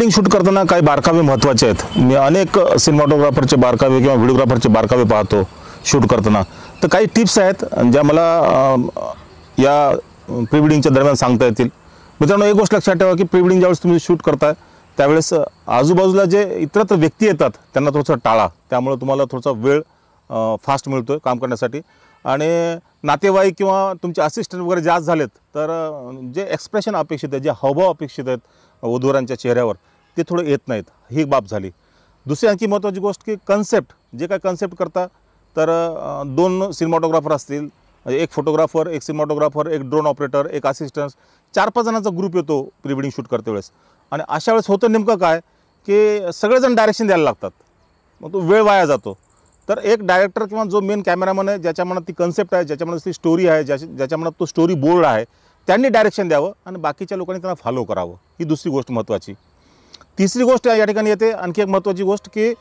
Wedding shoot करताना काही बारकावे महत्त्वाचे आहेत। मी अनेक सिनेमॅटोग्राफरचे बारकावे किंवा व्हिडिओग्राफरचे बारकावे पाहतो शूट करताना, तर काही टिप्स आहेत ज्या मला या प्री वेडिंगच्या दरम्यान सांगता येतील। मित्रांनो, एक गोष्ट लक्षात ठेवा की प्री वेडिंग ज्यावेळेस तुम्ही शूट करताय त्यावेळेस आजूबाजूला जे इतरत्र व्यक्ती येतात त्यांना थोडंसं टाळा, त्यामुळे तुम्हाला थोडासा वेळ फास्ट मिळतो काम करण्यासाठी। आणि नातेवाईक किंवा तुमचे असिस्टंट वगैरे जास्त झालेत तर जे एक्सप्रेशन अपेक्षित आहे, जे हावभाव अपेक्षित आहेत वधूवरांच्या चेहऱ्यावर ते थोडं येत नाहीत, ही बाब झाली। दुसरी आणखी महत्त्वाची गोष्ट की कन्सेप्ट, जे काय कन्सेप्ट करता तर 2 सिनेमॅटोग्राफर असतील, एक फोटोग्राफर, एक सिनेमॅटोग्राफर, एक ड्रोन ऑपरेटर, एक असिस्टंट, 4-5 जणांचा ग्रुप येतो प्री वेडिंग शूट करते वेळेस। आणि अशा वेळेस होतं नेमकं काय की सगळेजण डायरेक्शन द्यायला लागतात, मग तो वेळ वाया जातो। तर एक डायरेक्टर किंवा जो मेन कॅमेरामन आहे, ज्याच्या मनात ती कन्सेप्ट आहे, ज्याच्या मनात ती स्टोरी आहे, ज्याच्या मनात तो स्टोरी बोर्ड आहे, त्यांनी डायरेक्शन द्यावं आणि बाकीच्या लोकांनी त्यांना फॉलो करावं, ही दुसरी गोष्ट महत्त्वाची। तिसरी गोष्ट या ठिकाणी येते आणखी एक महत्त्वाची गोष्ट की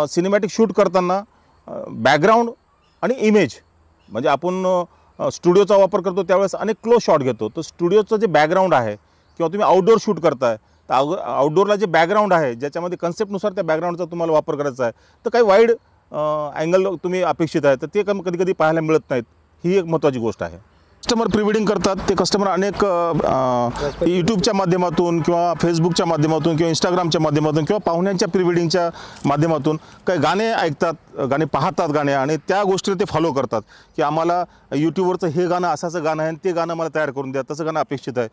सिनेमॅटिक शूट करताना बॅकग्राऊंड आणि इमेज, म्हणजे आपण स्टुडिओचा वापर करतो त्यावेळेस अनेक क्लोज शॉट घेतो, तर स्टुडिओचं जे बॅकग्राऊंड आहे किंवा तुम्ही आउटडोर शूट करताय तर आउटडोरला जे बॅकग्राऊंड आहे ज्याच्यामध्ये कन्सेप्टनुसार त्या बॅकग्राऊंडचा तुम्हाला वापर करायचा आहे, तर काही वाईड अँगल तुम्ही अपेक्षित आहे तर ते कधी कधी पाहायला मिळत नाहीत, ही एक महत्त्वाची गोष्ट आहे। कस्टमर प्री वेडिंग करतात ते कस्टमर अनेक यूट्यूबच्या माध्यमातून किंवा फेसबुकच्या माध्यमातून किंवा इंस्टाग्रामच्या माध्यमातून किंवा पाहुण्यांच्या प्री वेडिंगच्या माध्यमातून काही गाणे ऐकतात, गाणे पाहतात गाणे, आणि त्या गोष्टीला ते फॉलो करतात की आम्हाला यूट्यूबवरचं हे गाणं असं गाणं आहे आणि ते गाणं मला तयार करून द्या, तसं गाणं अपेक्षित आहे।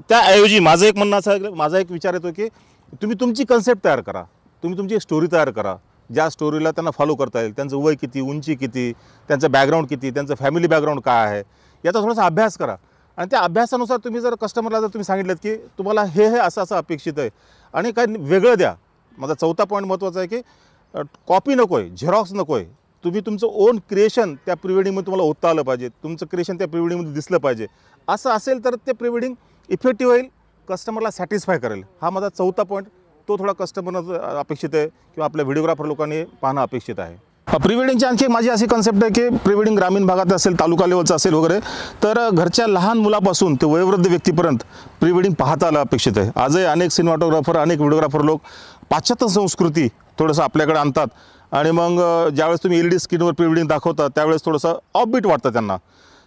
त्याऐवजी माझं एक म्हणणं असं आहे, माझा एक विचार येतो की तुम्ही तुमची कन्सेप्ट तयार करा, तुम्ही तुमची स्टोरी तयार करा, ज्या स्टोरीला त्यांना फॉलो करता येईल, त्यांचं वय किती, उंची किती, त्यांचं बॅकग्राऊंड किती, त्यांचं फॅमिली बॅकग्राऊंड काय आहे, याचा थोडासा अभ्यास करा। आणि त्या अभ्यासानुसार तुम्ही जर कस्टमरला जर तुम्ही सांगितलं की तुम्हाला हे असं अपेक्षित आहे आणि काही वेगळं द्या। माझा चौथा पॉईंट महत्त्वाचा आहे की कॉपी नको आहे, झेरॉक्स नको आहे, तुम्ही तुमचं ओन क्रिएशन त्या प्री वेडिंगमध्ये तुम्हाला ओतता आलं पाहिजे, तुमचं क्रिएशन त्या प्री वेडिंगमध्ये दिसलं पाहिजे। असं असेल तर ते प्री वेडिंग इफेक्टिव्ह होईल, कस्टमरला सॅटिस्फाय करेल। हा माझा चौथा पॉईंट, तो थोडा कस्टमरला अपेक्षित आहे किंवा आपल्या व्हिडिओग्राफर लोकांनी पाहणं अपेक्षित आहे। प्री वेडिंगची आणखी माझी अशी कन्सेप्ट आहे की प्री वेडिंग ग्रामीण भागात असेल, तालुका लेवलचं असेल वगैरे, तर घरच्या लहान मुलापासून ते वयोवृद्ध व्यक्तीपर्यंत प्री वेडिंग पाहता आलं अपेक्षित आहे। आजही अनेक सिनेमॅटोग्राफर, अनेक व्हिडिओग्राफर लोक पाश्चात्य संस्कृती थोडंसं आपल्याकडे आणतात आणि मग ज्यावेळेस तुम्ही LED स्क्रीनवर प्री वेडिंग दाखवता त्यावेळेस थोडंसं ऑफबीट वाटतं त्यांना।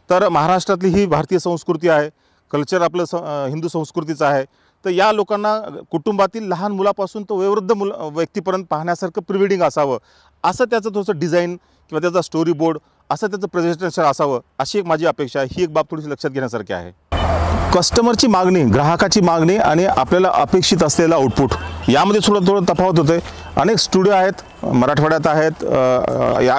तर महाराष्ट्रातली ही भारतीय संस्कृती आहे, कल्चर आपलं हिंदू संस्कृतीचं आहे, तर या लोकांना कुटुंबातील लहान मुलापासून तो वयोवृद्ध व्यक्तीपर्यंत पाहण्यासारखं प्री वेडिंग असावं, असं त्याचं थोडंसं डिझाईन किंवा त्याचा स्टोरी बोर्ड, असं त्याचं प्रेझेंटेशन असावं, अशी एक माझी अपेक्षा आहे। ही एक बाब थोडीशी लक्षात घेण्यासारखी आहे। कस्टमरची मागणी, ग्राहकाची मागणी आणि आपल्याला अपेक्षित असलेला आउटपुट यामध्ये थोडं तफावत होते। अनेक स्टुडिओ आहेत, मराठवाड्यात आहेत,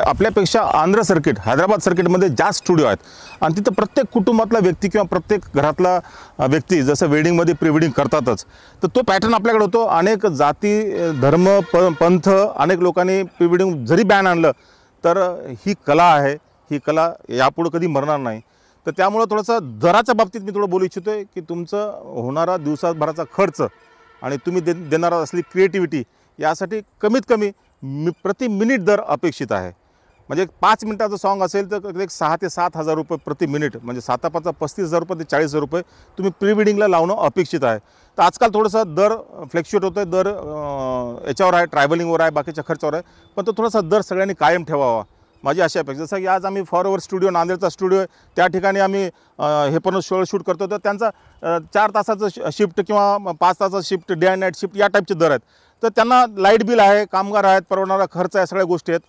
आपल्यापेक्षा आंध्र सर्किट, हैदराबाद सर्किटमध्ये जास्त स्टुडिओ आहेत आणि तिथं प्रत्येक कुटुंबातला व्यक्ती किंवा प्रत्येक घरातला व्यक्ती जसं वेडिंगमध्ये प्री वेडिंग करतातच, तर तो पॅटर्न आपल्याकडे होतो। अनेक जाती, धर्म, पंथ, अनेक लोकांनी प्री वेडिंग जरी बॅन आणलं तर ही कला आहे, ही कला यापुढे कधी मरणार नाही। तर त्यामुळं थोडंसं दराच्या बाबतीत मी थोडं बोलू इच्छितो आहे की तुमचं होणारा दिवसाभराचा खर्च आणि तुम्ही देणारा असली क्रिएटिव्हिटी यासाठी कमीत कमी प्रति मिनिट दर अपेक्षित आहे। म्हणजे 5 मिनिटाचं सॉन्ग असेल तर एक 6 ते 7 हजार रुपये प्रति मिनिट, म्हणजे 7-5 35,000 रुपये ते 40,000 रुपये तुम्ही प्री वेडिंगला लावणं अपेक्षित आहे। तर आजकाल थोडंसं दर फ्लॅक्च्युएट होतं आहे, दर याच्यावर आहे, ट्रॅव्हलिंगवर आहे, बाकीच्या खर्चावर आहे, पण तो थोडासा दर सगळ्यांनी कायम ठेवावा, माझी अशी अपेक्षा। जसं की आज आम्ही फॉरएव्हर स्टुडिओ, नांदेडचा स्टुडिओ आहे, त्या ठिकाणी आम्ही हे पण शूट करतो, तर त्यांचा 4 तासाचं शिफ्ट किंवा 5 तासाचं shift, day and night shift या टाईपचे दर आहेत। तर त्यांना लाईट बिल आहे, कामगार आहेत, परवडणारा खर्च आहे, सगळ्या गोष्टी आहेत।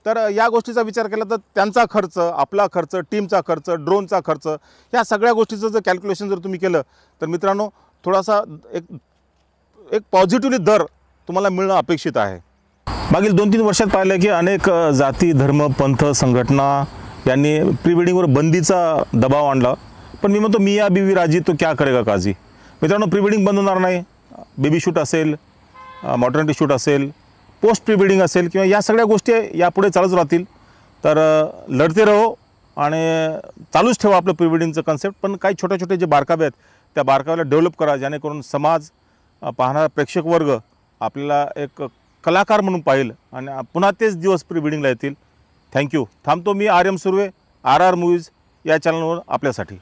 तर या गोष्टीचा विचार केला तर त्यांचा खर्च, आपला खर्च, टीमचा खर्च, ड्रोनचा खर्च, या सगळ्या गोष्टीचं जर कॅल्क्युलेशन जर तुम्ही केलं तर मित्रांनो थोडासा एक पॉझिटिव्हली दर तुम्हाला मिळणं अपेक्षित आहे। मागील 2-3 वर्षात पाहिलं की अनेक जाती, धर्म, पंथ, संघटना यांनी प्री वेडिंगवर बंदीचा दबाव आणला, पण मी म्हणतो मियाँ बीवी राजी तो क्या करेगा काजी। मित्रांनो, प्री वेडिंग बंद होणार नाही। बेबी शूट असेल, मॉटर्निटी शूट असेल, पोस्ट प्री वेडिंग असेल किंवा या सगळ्या गोष्टी यापुढे चालूच राहतील। तर लढते रहो आणि चालूच ठेवा आपलं प्री वेडिंगचं कन्सेप्ट, पण काही छोटे जे बारकावे आहेत त्या बारकाव्याला डेव्हलप करा, जेणेकरून समाज, पाहणारा प्रेक्षक वर्ग आपल्याला एक कलाकार म्हणून पाहिल आणि पुन्हा तेच दिवस प्री वेडिंगला येतील। थँक्यू। थांबतो मी, RM सुर्वे, RR मूव्हीज या चॅनलवर आपल्यासाठी।